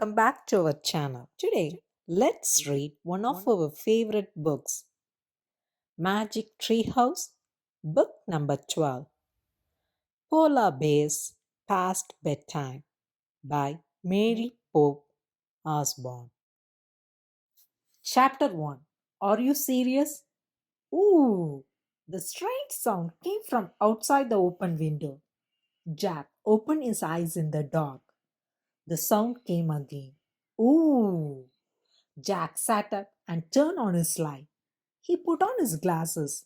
welcome back to our channel. Today, let's read one of our favorite books, Magic Treehouse, book number 12, Polar Bears Past Bedtime by Mary Pope Osborne. Chapter 1. Are you serious? Ooh! The strange sound came from outside the open window. Jack opened his eyes in the dark. The sound came again. Ooh! Jack sat up and turned on his light. He put on his glasses.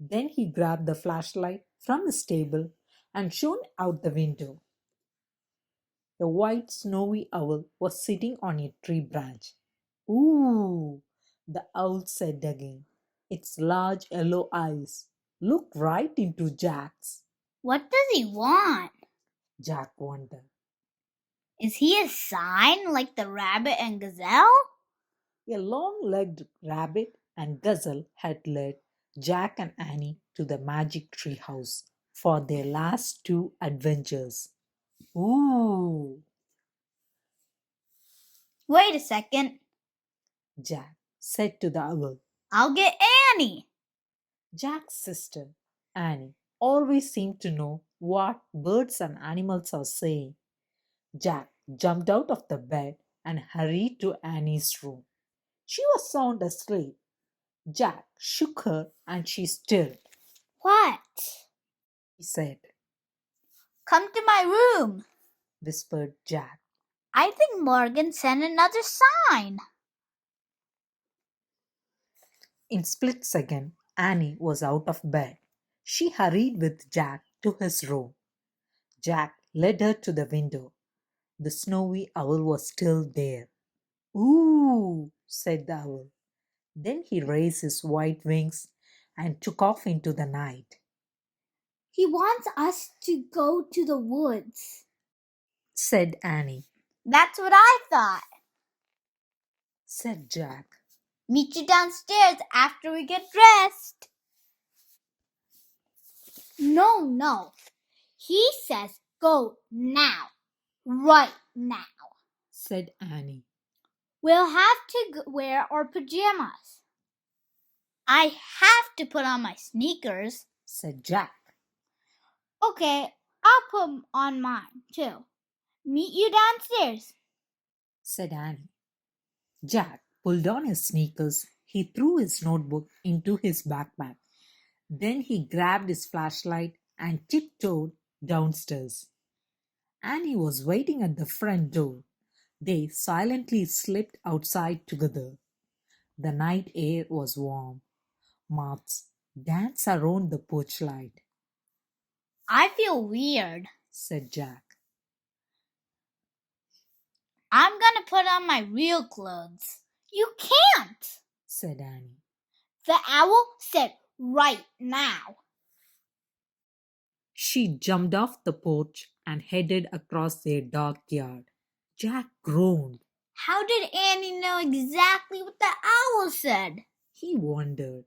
Then he grabbed the flashlight from his table and shone out the window. A white snowy owl was sitting on a tree branch. Ooh, the owl said again. Its large yellow eyes looked right into Jack's. What does he want? Jack wondered. Is he a sign like the rabbit and gazelle? A long-legged rabbit and gazelle had led Jack and Annie to the magic tree house for their last two adventures. Ooh, Wait a second. Jack said to the owl. I'll get Annie. Jack's sister, Annie, always seemed to know what birds and animals are saying. Jack jumped out of the bed and hurried to Annie's room. She was sound asleep. Jack shook her and she stirred. What? He said, Come to my room. whispered Jack. I think Morgan sent another sign. In split second, Annie was out of bed. She hurried with Jack to his room. Jack led her to the window. The snowy owl was still there. Ooh, said the owl. Then he raised his white wings and took off into the night, He wants us to go to the woods. said Annie. That's what I thought. Said Jack. Meet you downstairs after we get dressed. No. He says go now. Right now. Said Annie. We'll have to wear our pajamas. I have to put on my sneakers. Said Jack. Okay, I'll put on mine too. Meet you downstairs. Said Annie. Jack pulled on his sneakers. He threw his notebook into his backpack. Then he grabbed his flashlight and tiptoed downstairs. Annie was waiting at the front door. They silently slipped outside together. The night air was warm. Moths danced around the porch light, I feel weird. said Jack. I'm gonna put on my real clothes. You can't, said Annie. The owl said right now. She jumped off the porch and headed across their dark yard. Jack groaned. How did Annie know exactly what the owl said? He wondered.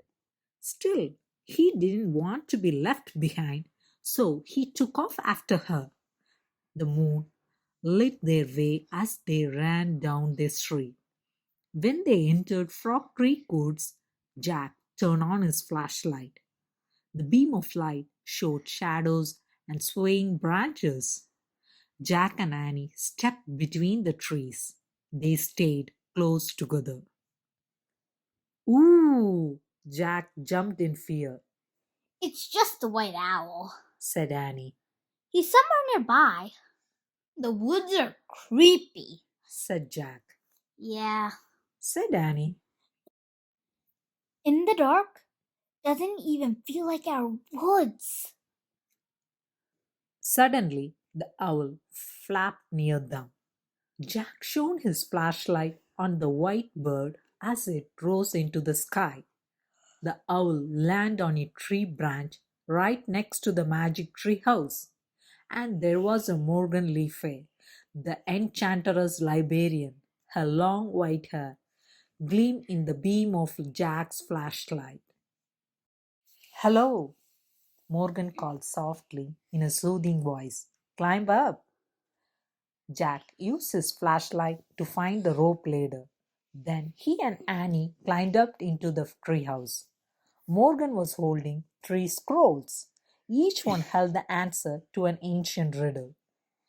Still, he didn't want to be left behind, so he took off after her. The moon lit their way as they ran down the street. When they entered Frog Creek Woods, Jack turned on his flashlight. The beam of light showed shadows and swaying branches. Jack and Annie stepped between the trees. They stayed close together. Ooh! Jack jumped in fear, It's just the white owl. said Annie, He's somewhere nearby. The woods are creepy. said Jack, Yeah. said Annie. In the dark, doesn't even feel like our woods. Suddenly, the owl flapped near them. Jack shone his flashlight on the white bird as it rose into the sky. The owl landed on a tree branch right next to the magic tree house. And there was a Morgan Le Fay, the enchantress librarian. Her long white hair gleamed in the beam of Jack's flashlight. Hello, Morgan called softly in a soothing voice. Climb up. Jack used his flashlight to find the rope ladder. Then he and Annie climbed up into the treehouse. Morgan was holding three scrolls. Each one held the answer to an ancient riddle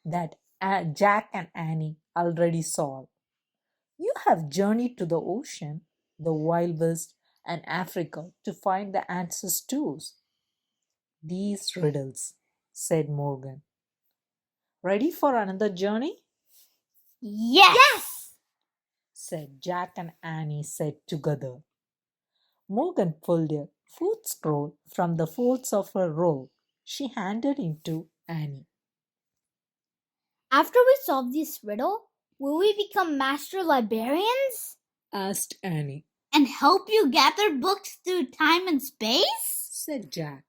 that Jack and Annie already solved. You have journeyed to the ocean, the Wild West, and Africa to find the answers to these riddles, said Morgan. Ready for another journey? Yes! Said Jack and Annie said together. Morgan pulled a fourth scroll from the folds of her robe. She handed it to Annie. After we solve this riddle, will we become master librarians? Asked Annie. And help you gather books through time and space? Said Jack.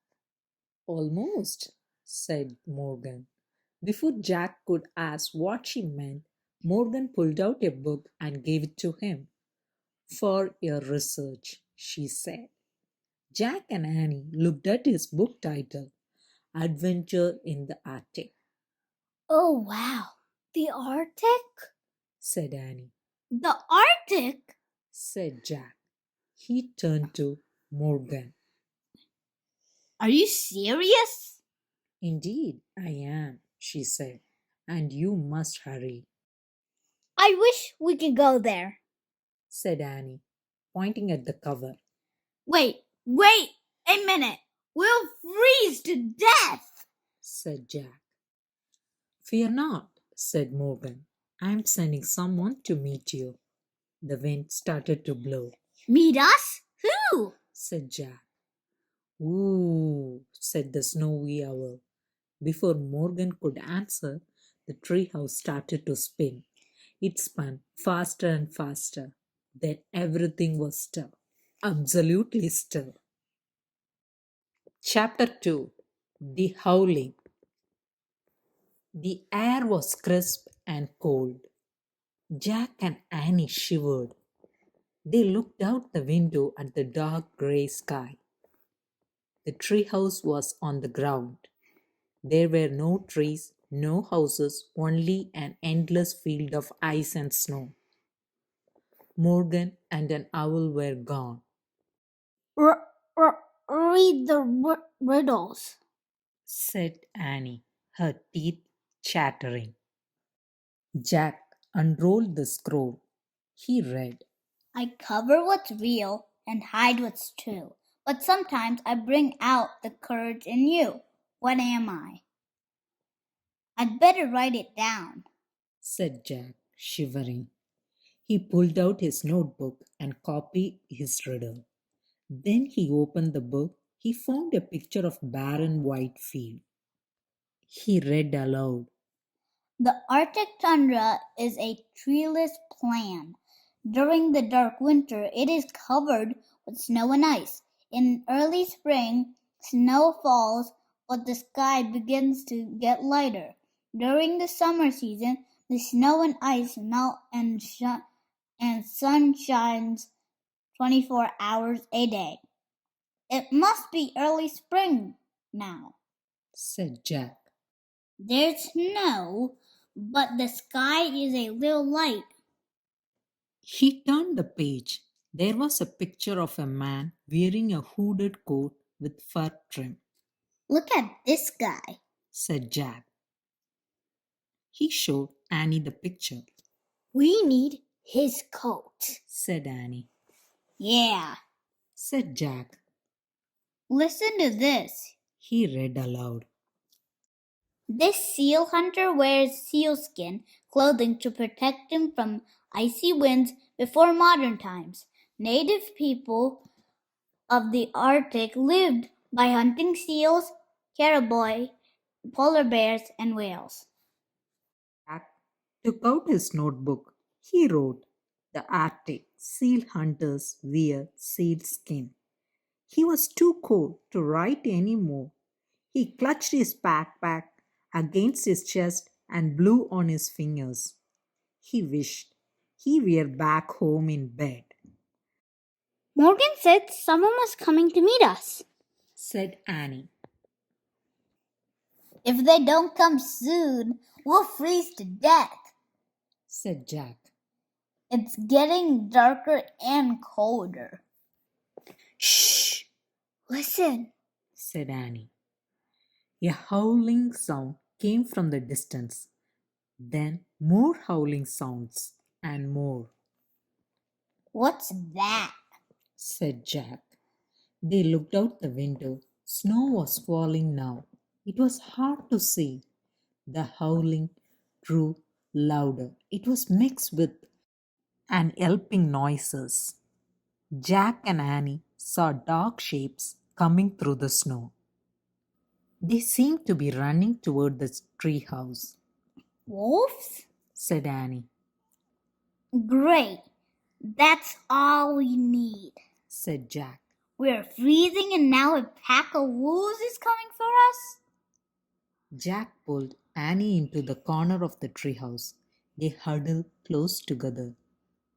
Almost, said Morgan. Before Jack could ask what she meant, Morgan pulled out a book and gave it to him. For your research, she said. Jack and Annie looked at his book title, Adventure in the Arctic. Oh, wow. The Arctic? Said Annie. The Arctic? Said Jack. He turned to Morgan. Are you serious? Indeed, I am, she said, and you must hurry, I wish we could go there. said Annie, pointing at the cover. Wait a minute. We'll freeze to death, said Jack. Fear not, said Morgan. I am sending someone to meet you. The wind started to blow. Meet us? Who? Said Jack. Ooh, said the snowy owl. Before Morgan could answer, the treehouse started to spin. It spun faster and faster. Then everything was still, absolutely still. Chapter 2. The Howling. The air was crisp and cold. Jack and Annie shivered. They looked out the window at the dark grey sky. The treehouse was on the ground. There were no trees, no houses, only an endless field of ice and snow. Morgan and an owl were gone. Read the riddles, said Annie, her teeth chattering. Jack unrolled the scroll. He read, I cover what's real and hide what's true, but sometimes I bring out the courage in you. What am I? I'd better write it down, said Jack, shivering. He pulled out his notebook and copied his riddle. Then he opened the book. He found a picture of barren white field. He read aloud. The Arctic tundra is a treeless plain. During the dark winter, it is covered with snow and ice. In early spring, snow falls, but the sky begins to get lighter. During the summer season, the snow and ice melt and sun shines 24 hours a day. It must be early spring now, said Jack. There's snow, but the sky is a little light. He turned the page. There was a picture of a man wearing a hooded coat with fur trim. Look at this guy, said Jack. He showed Annie the picture. We need his coat, said Annie. Yeah, said Jack. Listen to this. He read aloud. This seal hunter wears sealskin clothing to protect him from icy winds before modern times. Native people of the Arctic lived by hunting seals, caribou, polar bears, and whales. Jack took out his notebook. He wrote, The Arctic seal hunters wear seal skin. He was too cold to write any more. He clutched his backpack against his chest and blew on his fingers. He wished he were back home in bed. Morgan said someone was coming to meet us, said Annie. If they don't come soon, we'll freeze to death, said Jack. It's getting darker and colder. Shh, Listen, said Annie. A howling sound came from the distance. Then more howling sounds and more, what's that? said Jack. They looked out the window. Snow was falling now. It was hard to see. The howling grew louder. It was mixed with and yelping noises. Jack and Annie saw dark shapes coming through the snow. They seemed to be running toward the tree house, Wolves? said Annie, Great. That's all we need. said Jack. We're freezing and now a pack of wolves is coming for us? Jack pulled Annie into the corner of the treehouse. They huddled close together.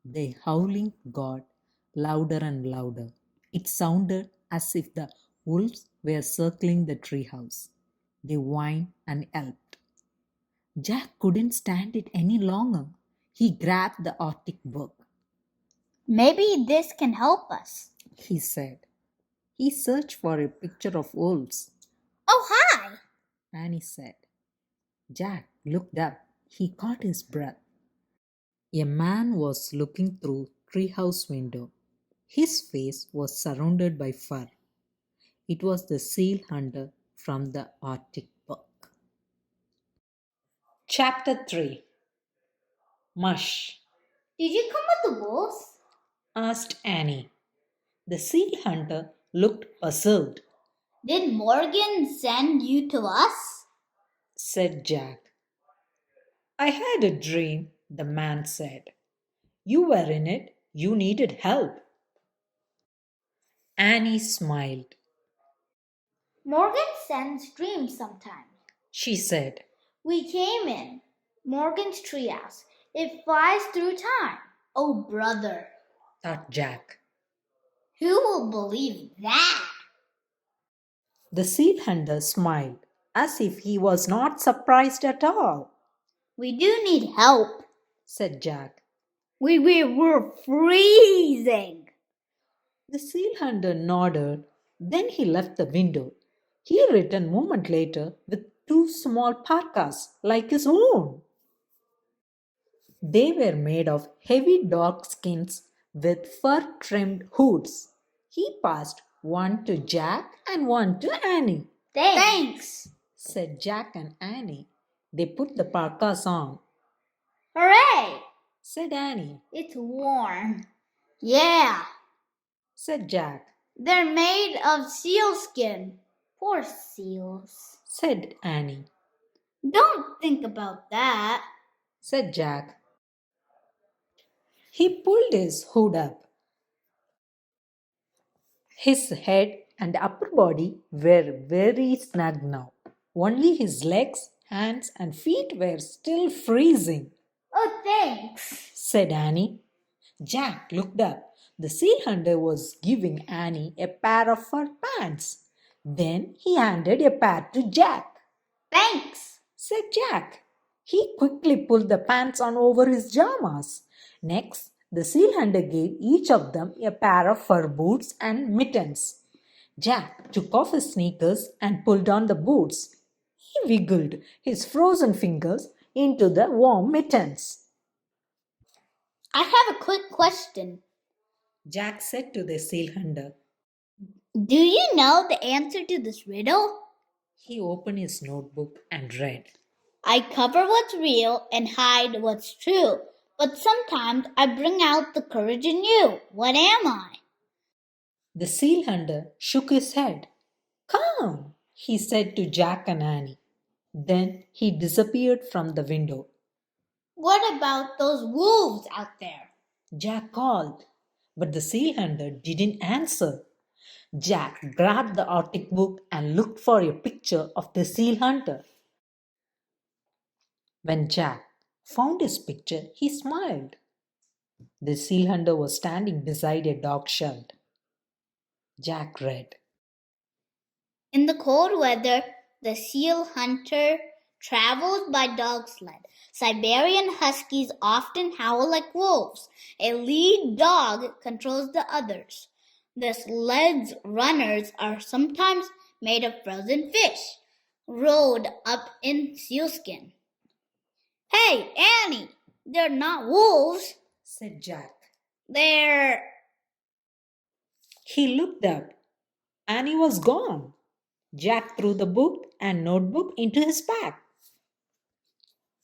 The howling got louder and louder. It sounded as if the wolves were circling the treehouse. They whined and yelped. Jack couldn't stand it any longer. He grabbed the Arctic book. Maybe this can help us, he said. He searched for a picture of wolves. Oh, hi! Annie said. Jack looked up. He caught his breath. A man was looking through treehouse window. His face was surrounded by fur. It was the seal hunter from the Arctic book. Chapter 3. Mush, Did you come with the wolves? asked Annie. The seal hunter looked puzzled, Did Morgan send you to us? said Jack. I had a dream, the man said. You were in it. You needed help. Annie smiled. Morgan sends dreams sometimes. She said, We came in Morgan's treehouse. It flies through time. Oh, brother. thought Jack. Who will believe that? The seal hunter smiled as if he was not surprised at all, We do need help. said Jack. We're freezing. The seal hunter nodded. Then he left the window. He returned a moment later with two small parkas like his own. They were made of heavy dog skins with fur trimmed hoods. He passed one to Jack and one to Annie. Thanks. Said Jack and Annie. They put the parkas on, Hooray. said Annie. It's warm. Yeah. Said Jack. They're made of sealskin. Poor seals. Said Annie. Don't think about that. Said Jack. He pulled his hood up. His head and upper body were very snug now. Only his legs, hands, and feet were still freezing, Oh, thanks. said Annie. Jack looked up. The seal hunter was giving Annie a pair of fur pants. Then he handed a pair to Jack. Thanks. Said Jack. He quickly pulled the pants on over his jamas. Next, the seal hunter gave each of them a pair of fur boots and mittens. Jack took off his sneakers and pulled on the boots. He wiggled his frozen fingers into the warm mittens. I have a quick question. Jack said to the seal hunter. Do you know the answer to this riddle? He opened his notebook and read. I cover what's real and hide what's true. But sometimes I bring out the courage in you. What am I? The seal hunter shook his head. Come, he said to Jack and Annie. Then he disappeared from the window. What about those wolves out there? Jack called, but the seal hunter didn't answer. Jack grabbed the Arctic book and looked for a picture of the seal hunter. When Jack found his picture, he smiled. The seal hunter was standing beside a dog shed. Jack read. In the cold weather, The seal hunter travels by dog sled. Siberian huskies often howl like wolves. A lead dog controls the others. The sled's runners are sometimes made of frozen fish, rolled up in sealskin. Hey, Annie, they're not wolves, said Jack. they're... He looked up. Annie was gone. Jack threw the book and notebook into his pack.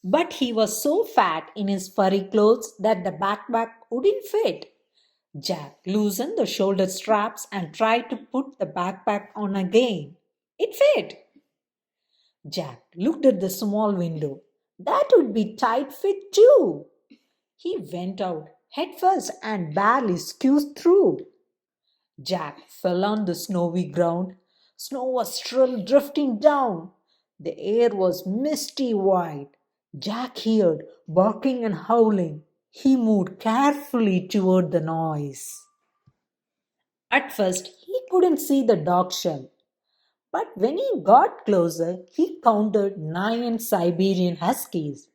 But he was so fat in his furry clothes that the backpack wouldn't fit. Jack loosened the shoulder straps and tried to put the backpack on again. It fit. Jack looked at the small window. That would be tight fit too. He went out head first and barely squeezed through. Jack fell on the snowy ground. Snow was still drifting down. The air was misty white. Jack heard barking and howling. He moved carefully toward the noise. At first, he couldn't see the dog shell. But when he got closer, he counted 9 Siberian huskies.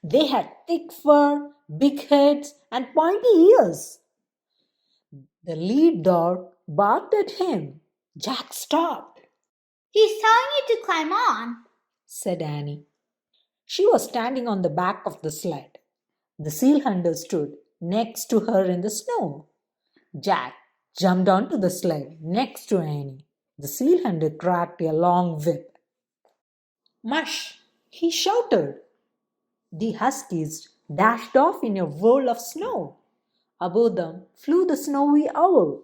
They had thick fur, big heads, and pointy ears. The lead dog barked at him. Jack stopped, He's telling you to climb on. said Annie. She was standing on the back of the sled. The seal hunter stood next to her in the snow. Jack jumped onto the sled next to Annie. The seal hunter cracked a long whip. Mush! He shouted. The huskies dashed off in a whirl of snow. Above them flew the snowy owl.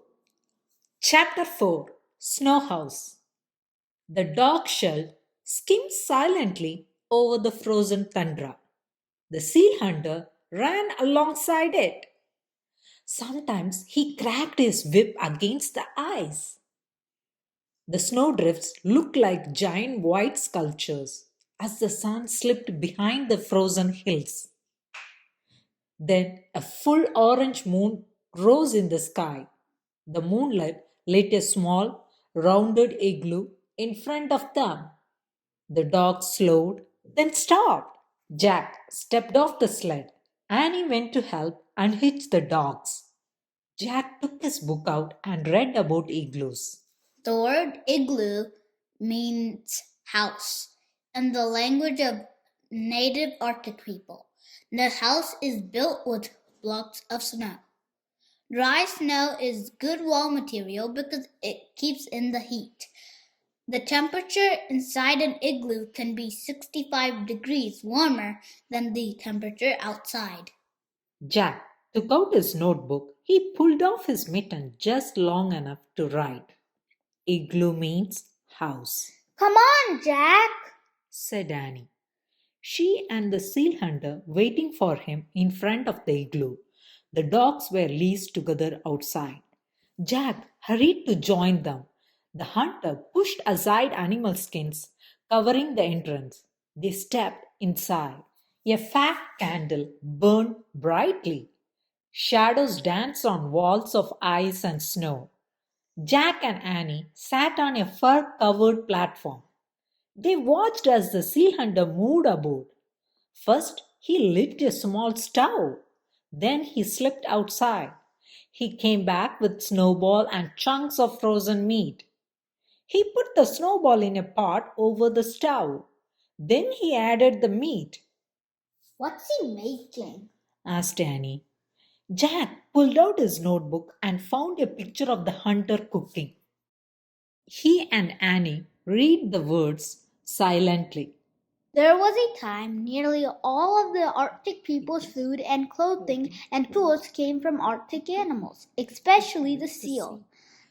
Chapter 4 Snow House. The dog shell skimmed silently over the frozen tundra. The seal hunter ran alongside it. Sometimes he cracked his whip against the ice. The snowdrifts looked like giant white sculptures as the sun slipped behind the frozen hills. Then a full orange moon rose in the sky. The moonlight lit a small, rounded igloo in front of them. The dog slowed, then stopped. Jack stepped off the sled. Annie went to help unhitch the dogs. Jack took his book out and read about igloos. The word igloo means house in the language of native Arctic people. The house is built with blocks of snow. Dry snow is good wall material because it keeps in the heat. The temperature inside an igloo can be 65 degrees warmer than the temperature outside. Jack took out his notebook. He pulled off his mitten just long enough to write. Igloo means house, Come on, Jack, said Annie. She and the seal hunter waiting for him in front of the igloo. The dogs were leashed together outside. Jack hurried to join them. The hunter pushed aside animal skins covering the entrance. They stepped inside. A fat candle burned brightly. Shadows danced on walls of ice and snow. Jack and Annie sat on a fur covered platform. They watched as the seal hunter moved aboard. First, he lit a small stove. Then he slipped outside. He came back with Snowball and chunks of frozen meat. He put the Snowball in a pot over the stove. Then he added the meat. What's he making? Asked Annie. Jack pulled out his notebook and found a picture of the hunter cooking. He and Annie read the words silently. There was a time nearly all of the Arctic people's food and clothing and tools came from Arctic animals, especially the seal.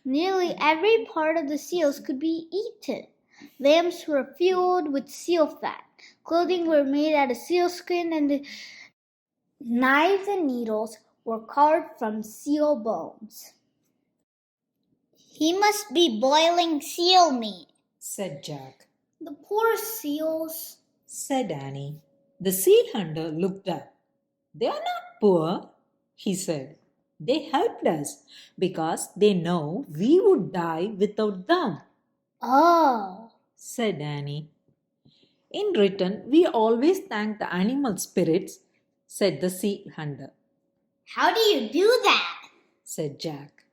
Nearly every part of the seals could be eaten. Lamps were fueled with seal fat. Clothing were made out of seal skin, and the knives and needles were carved from seal bones. He must be boiling seal meat, Said Jack. The poor seals. Said Annie. The seal hunter looked up. They are not poor, he said. They helped us because they know we would die without them. Oh, said Annie. In return, we always thank the animal spirits, said the seal hunter, How do you do that? said Jack.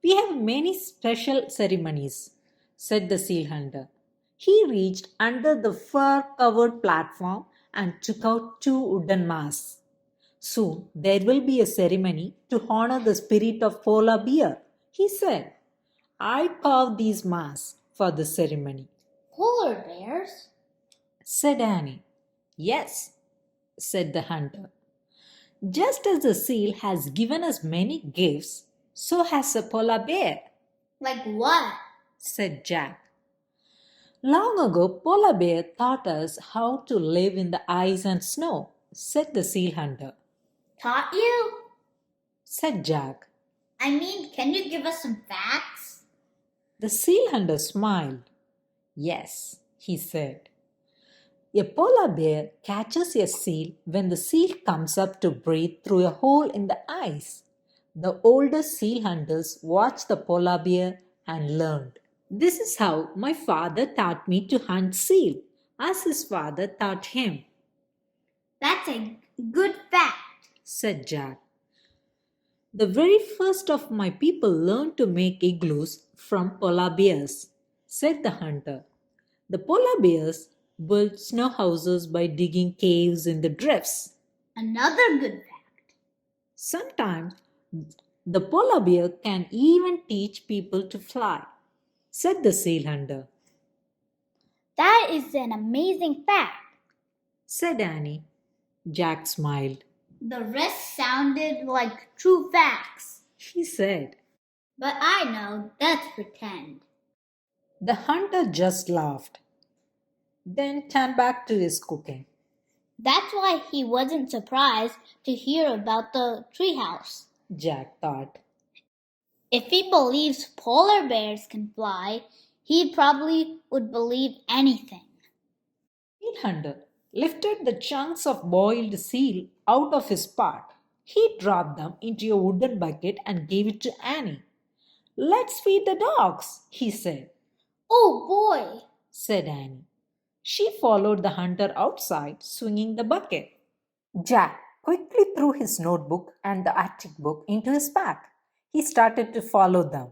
We have many special ceremonies, said the seal hunter. He reached under the fur covered platform and took out two wooden masks. Soon there will be a ceremony to honor the spirit of polar bear, he said. I carved these masks for the ceremony, Polar bears? said Annie. Yes, said the hunter. Just as the seal has given us many gifts, so has a polar bear, Like what? said Jack. Long ago, polar bear taught us how to live in the ice and snow, said the seal hunter. Taught you? Said Jack. I mean, can you give us some facts? The seal hunter smiled. Yes, he said. A polar bear catches a seal when the seal comes up to breathe through a hole in the ice. The older seal hunters watched the polar bear and learned. This is how my father taught me to hunt seal, as his father taught him, That's a good fact, said Jack. The very first of my people learned to make igloos from polar bears, said the hunter. The polar bears built snow houses by digging caves in the drifts. Another good fact. Sometimes the polar bear can even teach people to fly, said the seal hunter, That is an amazing fact. said Annie. Jack smiled. The rest sounded like true facts. He said. But I know that's pretend. The hunter just laughed, then turned back to his cooking. That's why he wasn't surprised to hear about the treehouse. Jack thought. If he believes polar bears can fly, he probably would believe anything. Seal hunter lifted the chunks of boiled seal out of his pot. He dropped them into a wooden bucket and gave it to Annie. Let's feed the dogs, he said, Oh boy! said Annie. She followed the hunter outside, swinging the bucket. Jack quickly threw his notebook and the attic book into his pack. He started to follow them.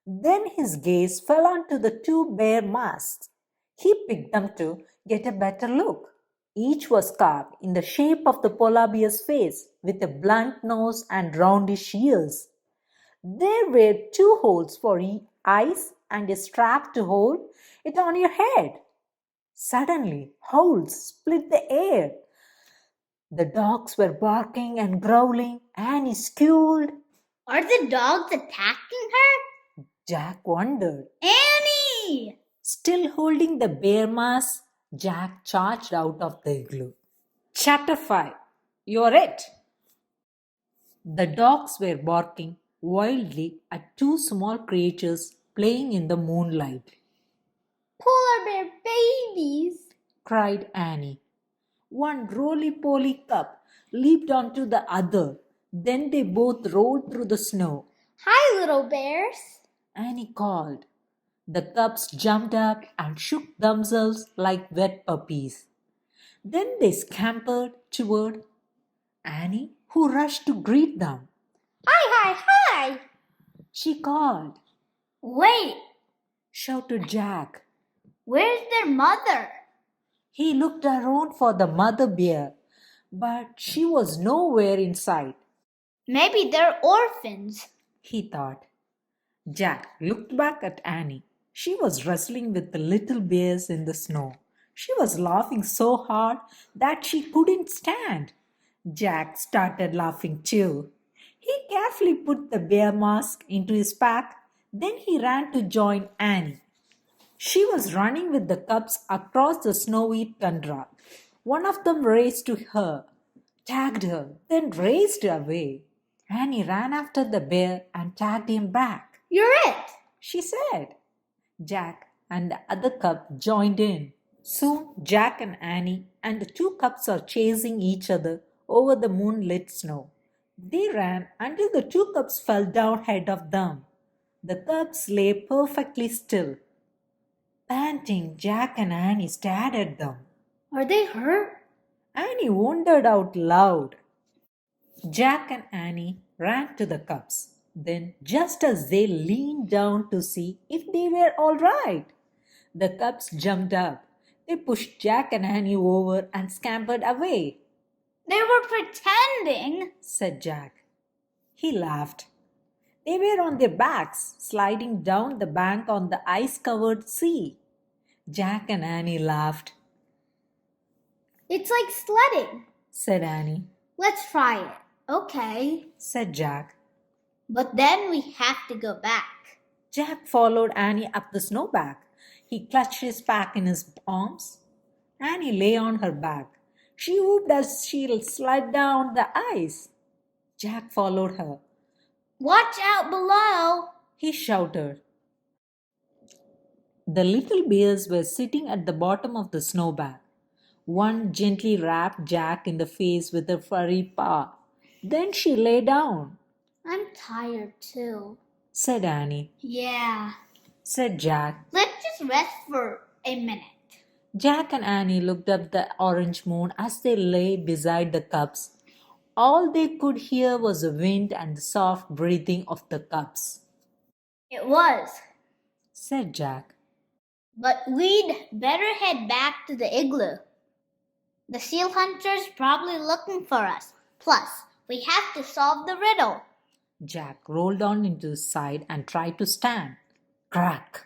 Then his gaze fell onto the two bear masks. He picked them to get a better look. Each was carved in the shape of the polar bear's face with a blunt nose and roundish ears. There were two holes for eyes and a strap to hold it on your head. Suddenly, howls split the air. The dogs were barking and growling. Annie squealed. Are the dogs attacking her? Jack wondered. Annie! Still holding the bear mask, Jack charged out of the igloo. Chapter 5. You're it! The dogs were barking wildly at two small creatures playing in the moonlight. Polar bear babies! Cried Annie. One roly-poly cub leaped onto the other. Then they both rolled through the snow. Hi, little bears! Annie called. The cubs jumped up and shook themselves like wet puppies. Then they scampered toward Annie, who rushed to greet them. Hi, hi, hi! She called. Wait, Shouted Jack. where's their mother? He looked around for the mother bear, but she was nowhere in sight, Maybe they're orphans. he thought. Jack looked back at Annie. She was wrestling with the little bears in the snow. She was laughing so hard that she couldn't stand. Jack started laughing too. He carefully put the bear mask into his pack. Then he ran to join Annie. She was running with the cubs across the snowy tundra. One of them raced to her, tagged her, then raced away. Annie ran after the bear and tagged him back. You're it! She said. Jack and the other cub joined in. Soon Jack and Annie and the two cubs are chasing each other over the moonlit snow. They ran until the two cubs fell down ahead of them. The cubs lay perfectly still. Panting, Jack and Annie stared at them. Are they hurt? Annie wondered out loud. Jack and Annie ran to the cubs. Then, just as they leaned down to see if they were all right, the cubs jumped up. They pushed Jack and Annie over and scampered away, They were pretending. said Jack. He laughed. They were on their backs, sliding down the bank on the ice covered sea. Jack and Annie laughed, It's like sledding. said Annie. Let's try it. Okay. Said Jack. But then we have to go back. Jack followed Annie up the snowbank. He clutched his pack in his arms. Annie lay on her back. She whooped as she slid down the ice. Jack followed her. Watch out below. He shouted. The little bears were sitting at the bottom of the snowbank. One gently rapped Jack in the face with her furry paw. Then she lay down, I'm tired too. said Annie. Yeah. Said Jack. Let's just rest for a minute. Jack and Annie looked up the orange moon as they lay beside the cubs. All they could hear was the wind and the soft breathing of the cubs. It was. Said Jack. But we'd better head back to the igloo. The seal hunter's probably looking for us. Plus, we have to solve the riddle. Jack rolled on into his side and tried to stand. Crack,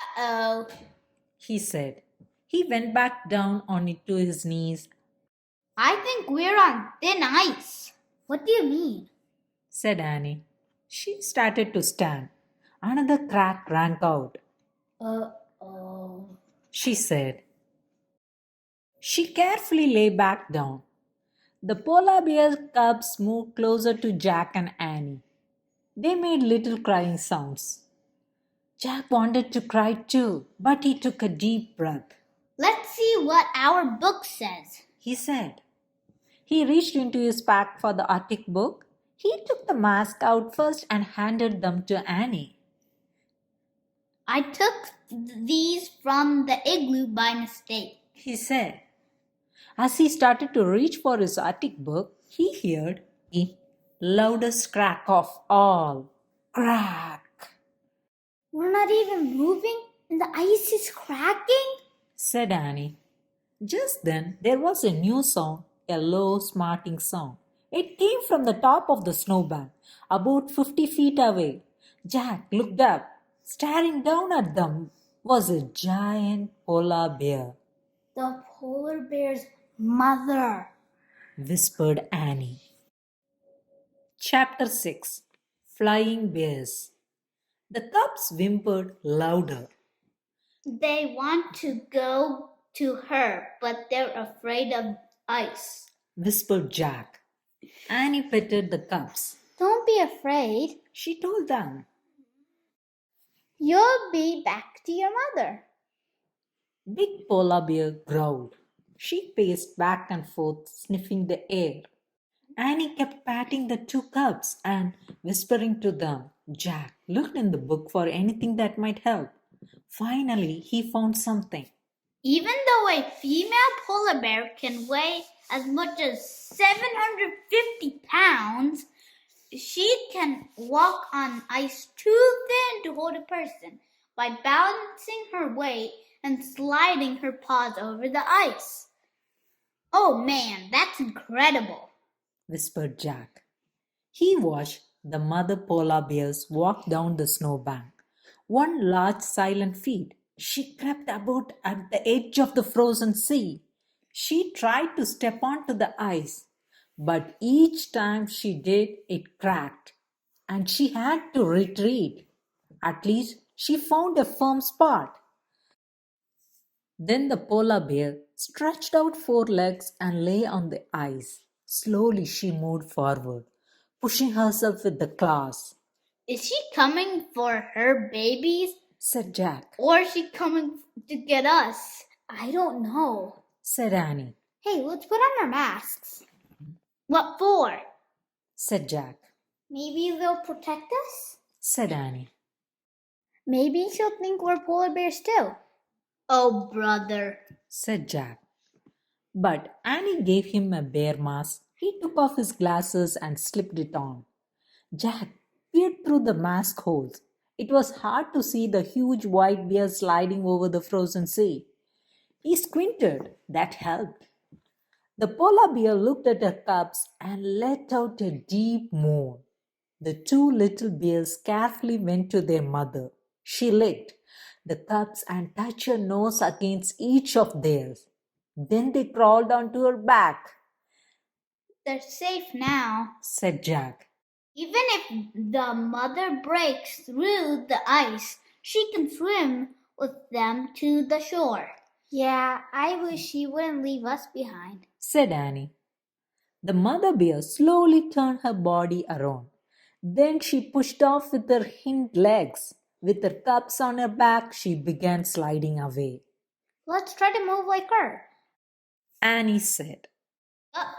Uh-oh. he said. He went back down on it to his knees, I think we're on thin ice. What do you mean? said Annie. She started to stand. Another crack rang out, Uh-oh. she said. She carefully lay back down. The polar bear cubs moved closer to Jack and Annie. They made little crying sounds. Jack wanted to cry too, but he took a deep breath. Let's see what our book says. He said. He reached into his pack for the Arctic book. He took the mask out first and handed them to Annie. I took these from the igloo by mistake. He said. As he started to reach for his Arctic book, he heard the loudest crack of all. Crack, We're not even moving and the ice is cracking? said Annie. Just then there was a new sound, a low, smarting sound. It came from the top of the snowbank, about 50 feet away. Jack looked up. Staring down at them was a giant polar bear, The polar bear's mother. whispered Annie. Chapter 6. Flying Bears. The cubs whimpered louder, They want to go to her, but they're afraid of ice. whispered Jack. Annie petted the cubs. Don't be afraid. She told them. You'll be back to your mother. Big polar bear growled. She paced back and forth, sniffing the air. Annie kept patting the two cubs and whispering to them. Jack looked in the book for anything that might help. Finally, he found something. Even though a female polar bear can weigh as much as 750 pounds, she can walk on ice too thin to hold a person by balancing her weight and sliding her paws over the ice. Oh man, that's incredible. Whispered Jack. He watched the mother polar bears walk down the snowbank. One large silent feet. She crept about at the edge of the frozen sea. She tried to step onto the ice, but each time she did, it cracked, and she had to retreat. At least she found a firm spot. Then the polar bear stretched out four legs and lay on the ice. Slowly she moved forward, pushing herself with the claws, Is she coming for her babies? said Jack. Or is she coming to get us? I don't know. Said Annie. Hey, let's put on our masks. What for? Said Jack. Maybe they'll protect us? Said Annie. Maybe she'll think we're polar bears too. Oh, brother. said Jack. But Annie gave him a bear mask. He took off his glasses and slipped it on. Jack peered through the mask holes. It was hard to see the huge white bear sliding over the frozen sea. He squinted. That helped. The polar bear looked at her cubs and let out a deep moan. The two little bears carefully went to their mother. She licked the cubs and touched her nose against each of theirs. Then they crawled onto her back, They're safe now. said Jack. Even if the mother breaks through the ice, she can swim with them to the shore. Yeah, I wish she wouldn't leave us behind, Said Annie. The mother bear slowly turned her body around. Then she pushed off with her hind legs. With her cubs on her back, she began sliding away. Let's try to move like her. Annie said.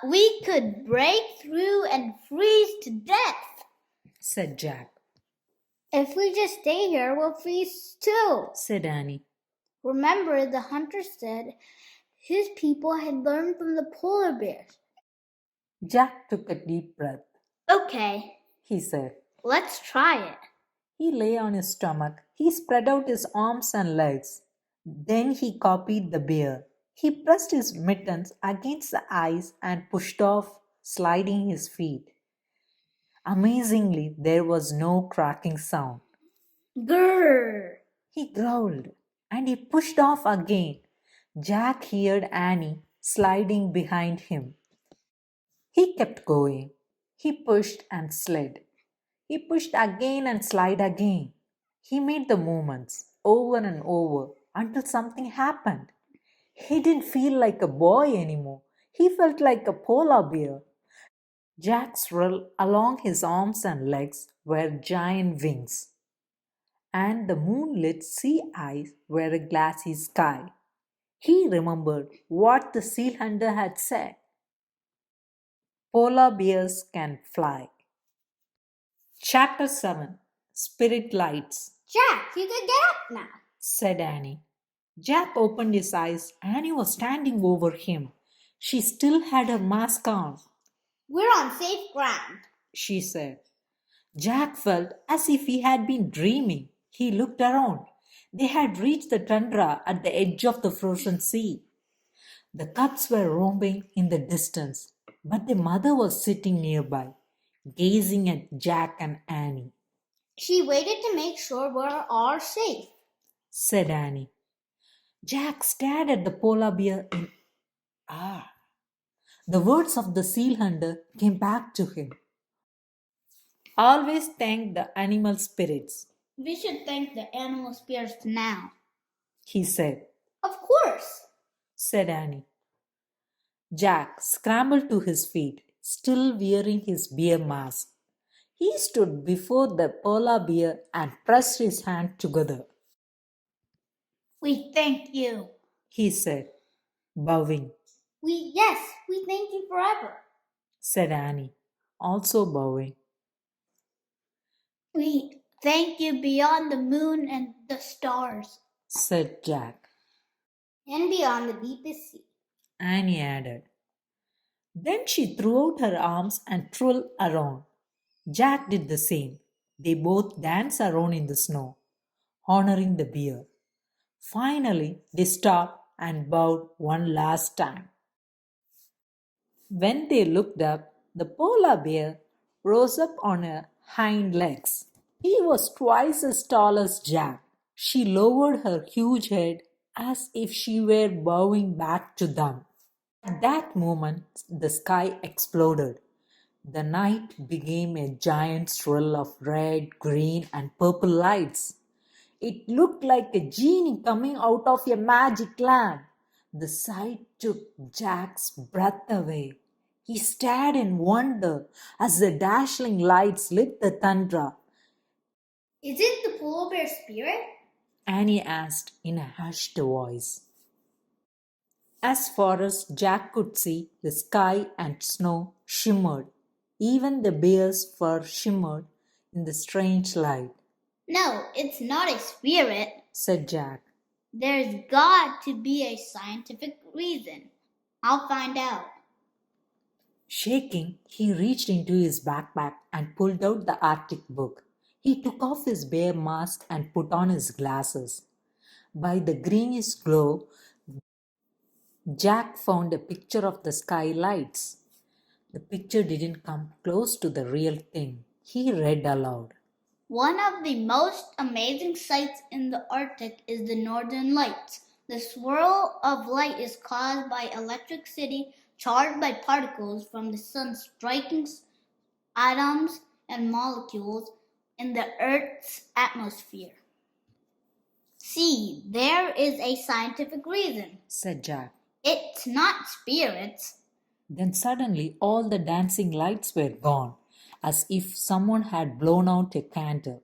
We could break through and freeze to death. Said Jack. If we just stay here, we'll freeze too, said Annie. Remember, the hunter said his people had learned from the polar bears. Jack took a deep breath. Okay, he said. Let's try it. He lay on his stomach. He spread out his arms and legs. Then he copied the bear. He pressed his mittens against the ice and pushed off, sliding his feet. Amazingly, there was no cracking sound. Grrr! He growled, and he pushed off again. Jack heard Annie sliding behind him. He kept going. He pushed and slid. He pushed again and slid again. He made the movements over and over until something happened. He didn't feel like a boy anymore. He felt like a polar bear. Jack's roll along his arms and legs were giant wings, and the moonlit sea eyes were a glassy sky. He remembered what the seal hunter had said. Polar bears can fly. Chapter 7 Spirit Lights. Jack, you can get up now, said Annie. Jack opened his eyes. Annie was standing over him. She still had her mask on. We're on safe ground, she said. Jack felt as if he had been dreaming. He looked around. They had reached the tundra at the edge of the frozen sea. The cubs were roaming in the distance, but their mother was sitting nearby, gazing at Jack and Annie. She waited to make sure we're all safe, said Annie. Jack stared at the polar bear in awe. The words of the seal hunter came back to him. Always thank the animal spirits. We should thank the animal spirits now, he said. Of course, said Annie. Jack scrambled to his feet, still wearing his bear mask. He stood before the polar bear and pressed his hands together. We thank you, he said, bowing. Yes, we thank you forever, said Annie, also bowing. We thank you beyond the moon and the stars, said Jack. And beyond the deepest sea, Annie added. Then she threw out her arms and twirled around. Jack did the same. They both danced around in the snow, honoring the bear. Finally, they stopped and bowed one last time. When they looked up, the polar bear rose up on her hind legs. He was twice as tall as Jack. She lowered her huge head as if she were bowing back to them. At that moment, the sky exploded. The night became a giant swirl of red, green, and purple lights. It looked like a genie coming out of a magic lamp. The sight took Jack's breath away. He stared in wonder as the dazzling lights lit the tundra. Is it the polar bear spirit? Annie asked in a hushed voice. As far as Jack could see, the sky and snow shimmered. Even the bear's fur shimmered in the strange light. No, it's not a spirit, said Jack. There's got to be a scientific reason. I'll find out. Shaking, he reached into his backpack and pulled out the Arctic book. He took off his bear mask and put on his glasses. By the greenish glow, Jack found a picture of the sky lights. The picture didn't come close to the real thing. He read aloud. One of the most amazing sights in the Arctic is the northern lights. The swirl of light is caused by electricity charged by particles from the sun striking atoms and molecules in the Earth's atmosphere. See, there is a scientific reason, said Jack. It's not spirits. Then suddenly all the dancing lights were gone, as if someone had blown out a candle.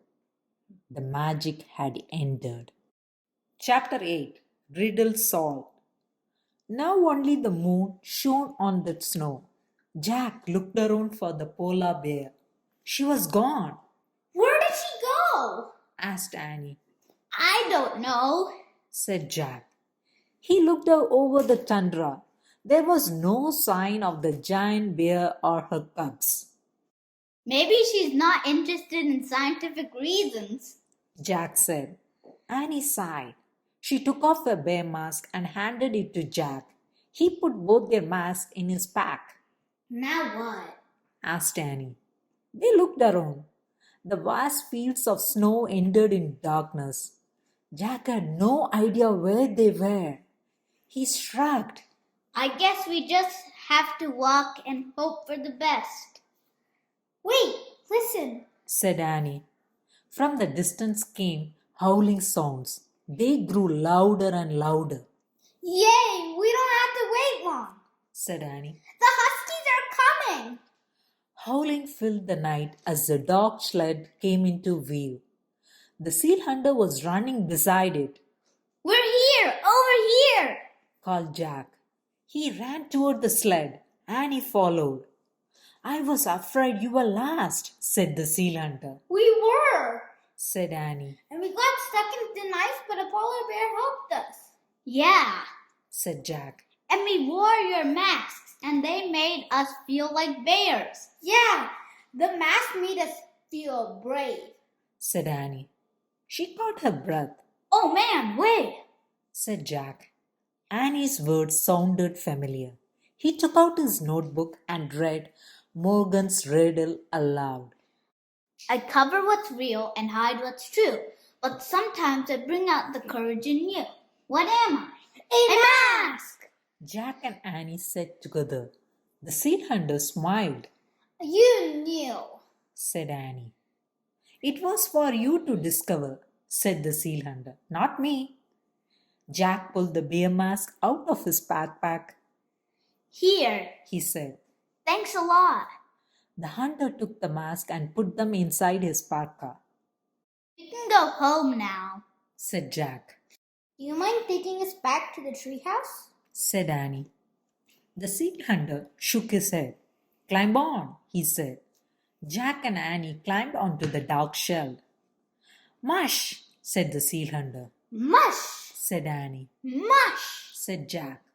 The magic had ended. Chapter 8 Riddle Solved. Now only the moon shone on the snow. Jack looked around for the polar bear. She was gone. Where did she go? Asked Annie. I don't know, said Jack. He looked over the tundra. There was no sign of the giant bear or her cubs. Maybe she's not interested in scientific reasons, Jack said. Annie sighed. She took off her bear mask and handed it to Jack. He put both their masks in his pack. Now what? Asked Annie. They looked around. The vast fields of snow ended in darkness. Jack had no idea where they were. He shrugged. I guess we just have to walk and hope for the best. Wait, listen, said Annie. From the distance came howling sounds. They grew louder and louder. Yay, we don't have to wait long, said Annie. The huskies are coming. Howling filled the night as the dog sled came into view. The seal hunter was running beside it. We're here, over here, called Jack. He ran toward the sled. Annie followed. I was afraid you were last, said the seal hunter. We were, said Annie. And we got stuck in the ice, but a polar bear helped us. Yeah, said Jack. And we wore your masks, and they made us feel like bears. Yeah, the mask made us feel brave, said Annie. She caught her breath. Oh man, wait, said Jack. Annie's words sounded familiar. He took out his notebook and read Morgan's riddle aloud. I cover what's real and hide what's true, but sometimes I bring out the courage in you. What am I? A mask! Jack and Annie said together. The seal hunter smiled. You knew, said Annie. It was for you to discover, said the seal hunter, not me. Jack pulled the bear mask out of his backpack. Here, he said. Thanks a lot. The hunter took the mask and put them inside his parka. We can go home now, said Jack. Do you mind taking us back to the treehouse? Said Annie. The seal hunter shook his head. Climb on, he said. Jack and Annie climbed onto the dark shell. Mush, said the seal hunter. Mush, said Annie. Mush, said Jack.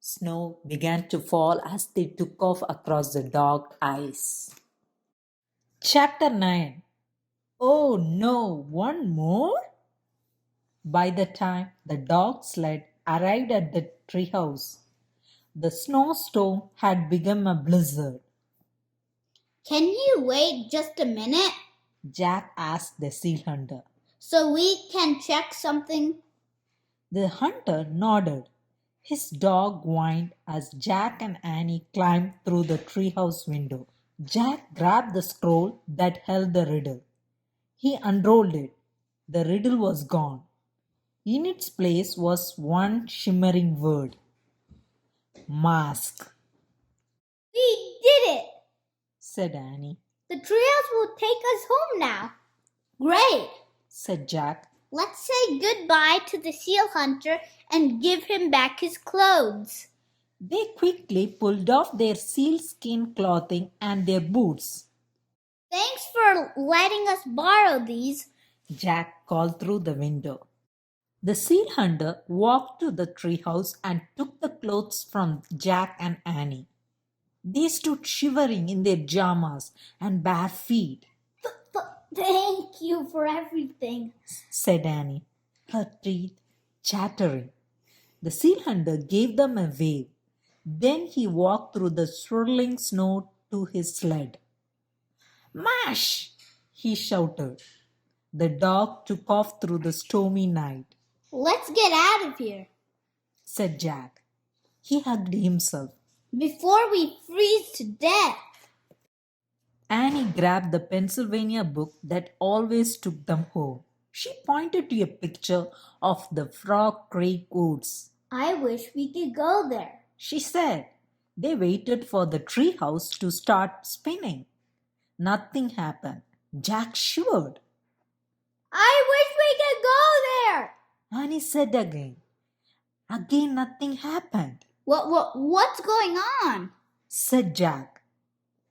Snow began to fall as they took off across the dark ice. Chapter 9 Oh no, one more? By the time the dog sled arrived at the treehouse, the snowstorm had become a blizzard. Can you wait just a minute? Jack asked the seal hunter. So we can check something? The hunter nodded. His dog whined as Jack and Annie climbed through the treehouse window. Jack grabbed the scroll that held the riddle. He unrolled it. The riddle was gone. In its place was one shimmering word. Mask. We did it, said Annie. The treehouse will take us home now. Great, said Jack. Let's say goodbye to the seal hunter and give him back his clothes. They quickly pulled off their sealskin clothing and their boots. Thanks for letting us borrow these, Jack called through the window. The seal hunter walked to the treehouse and took the clothes from Jack and Annie. They stood shivering in their jamas and bare feet, Thank you for everything. said Annie, her teeth chattering. The seal hunter gave them a wave. Then he walked through the swirling snow to his sled. Mash! He shouted. The dog took off through the stormy night, Let's get out of here said Jack. He hugged himself. before we freeze to death. Annie grabbed the Pennsylvania book that always took them home. She pointed to a picture of the Frog Creek Woods. I wish we could go there. She said. They waited for the treehouse to start spinning. Nothing happened. Jack shivered. I wish we could go there. Annie said again. Again, nothing happened, What's going on? said Jack.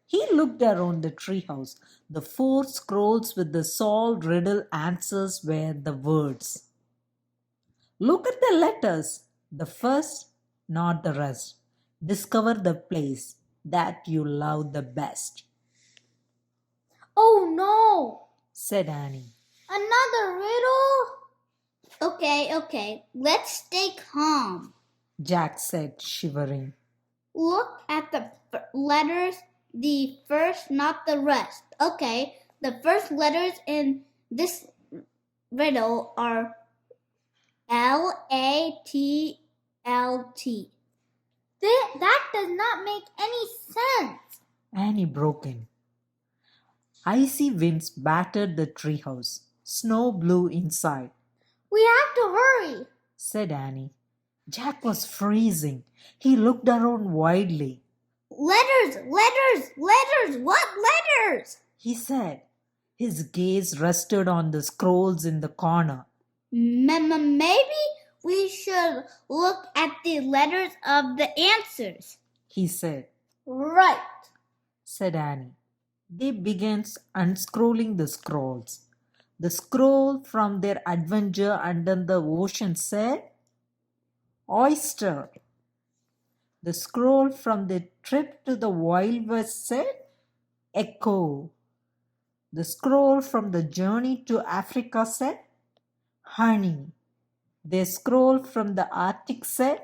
He looked around the treehouse. The four scrolls with the solved riddle answers were the words. Look at the letters. The first, not the rest. Discover the place that you love the best, Oh no! said Annie. Another riddle? Okay. Let's stay calm. Jack said, shivering. Look at the letters, the first, not the rest. Okay, the first letters in this riddle are Latlt. That does not make any sense. Annie broke in. Icy winds battered the treehouse. Snow blew inside, We have to hurry. said Annie. Jack was freezing. He looked around wildly. Letters! What letters? He said. His gaze rested on the scrolls in the corner. Maybe we should look at the letters of the answers. He said, Right. said Annie. They began unscrolling the scrolls. The scroll from their adventure under the ocean said, Oyster. The scroll from the trip to the Wild West said, Echo. The scroll from the journey to Africa said, Honey. The scroll from the Arctic said,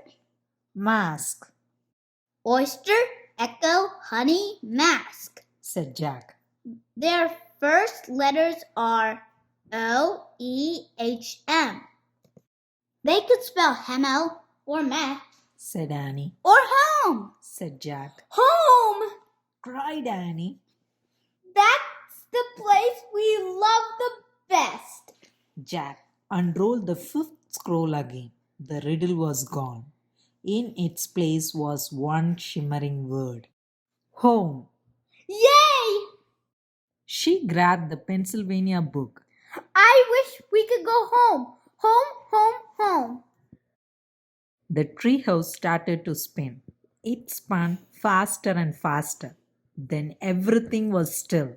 Mask, Oyster, echo, honey, mask. said Jack. Their first letters are OEHM. They could spell Hemel or meh Said Annie. or home. Said Jack. Home! Cried Annie. That's the place we love the best. Jack unrolled the fifth scroll again. The riddle was gone. In its place was one shimmering word. Home. Yay! She grabbed the Pennsylvania book. I wish we could go home. Home. The treehouse started to spin. It spun faster and faster. Then everything was still.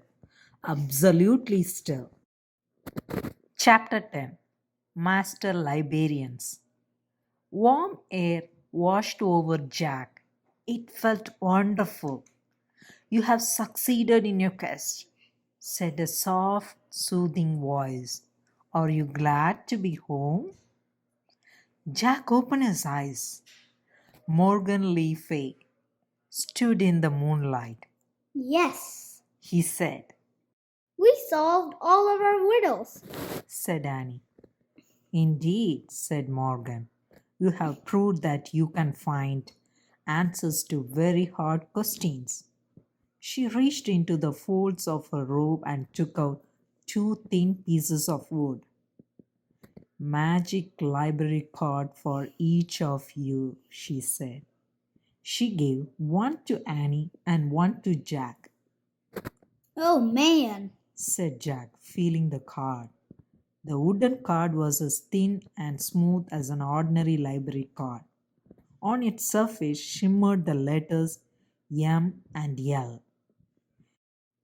Absolutely still. Chapter 10. Master Librarians. Warm air washed over Jack. It felt wonderful. You have succeeded in your quest, said a soft, soothing voice. Are you glad to be home? Jack opened his eyes. Morgan Le Fay stood in the moonlight. Yes, He said, we solved all of our riddles. said Annie. Indeed, said Morgan. You have proved that you can find answers to very hard questions. She reached into the folds of her robe and took out 2 thin pieces of wood. Magic library card for each of you, she said. She gave one to Annie and one to Jack, Oh man. said Jack, feeling the card. The wooden card was as thin and smooth as an ordinary library card. On its surface shimmered the letters M and L.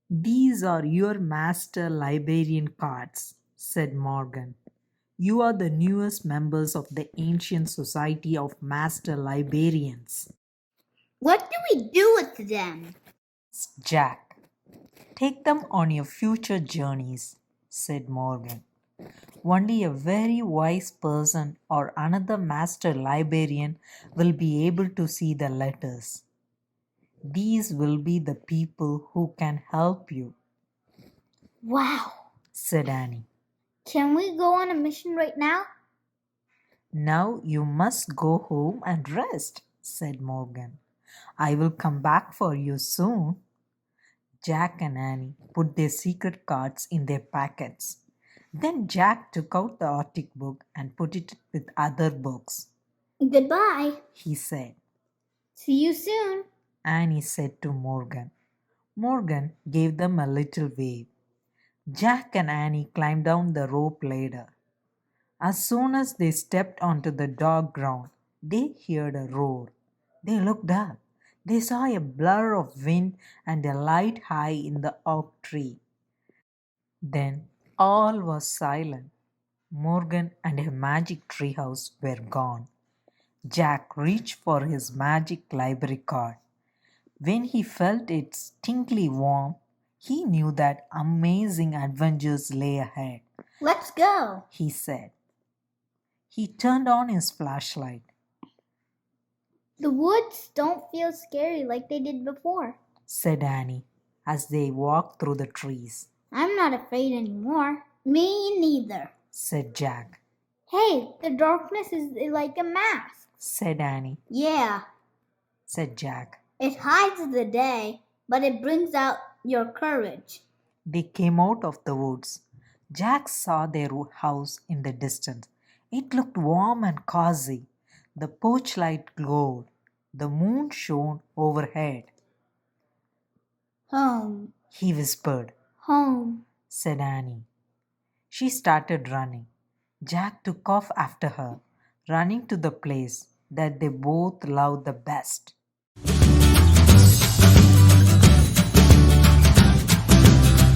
These are your master librarian cards, said Morgan. You are the newest members of the ancient society of master librarians. What do we do with them? Jack, take them on your future journeys, said Morgan. Only a very wise person or another master librarian will be able to see the letters. These will be the people who can help you, Wow. said Annie. Can we go on a mission right now? Now you must go home and rest, said Morgan. I will come back for you soon. Jack and Annie put their secret cards in their packets. Then Jack took out the Arctic book and put it with other books. Goodbye. He said. See you soon. Annie said to Morgan. Morgan gave them a little wave. Jack and Annie climbed down the rope ladder. As soon as they stepped onto the dark ground, they heard a roar. They looked up. They saw a blur of wind and a light high in the oak tree. Then all was silent. Morgan and her magic treehouse were gone. Jack reached for his magic library card. When he felt its tingly warmth, he knew that amazing adventures lay ahead. Let's go, He said. He turned on his flashlight. The woods don't feel scary like they did before, said Annie as they walked through the trees. I'm not afraid anymore. Me neither, said Jack. Hey, the darkness is like a mask, said Annie. Yeah, said Jack. It hides the day, but it brings out your courage. They came out of the woods. Jack saw their house in the distance. It looked warm and cozy. The porch light glowed. The moon shone overhead. Home, he whispered. Home, said Annie. She started running. Jack took off after her, running to the place that they both loved the best.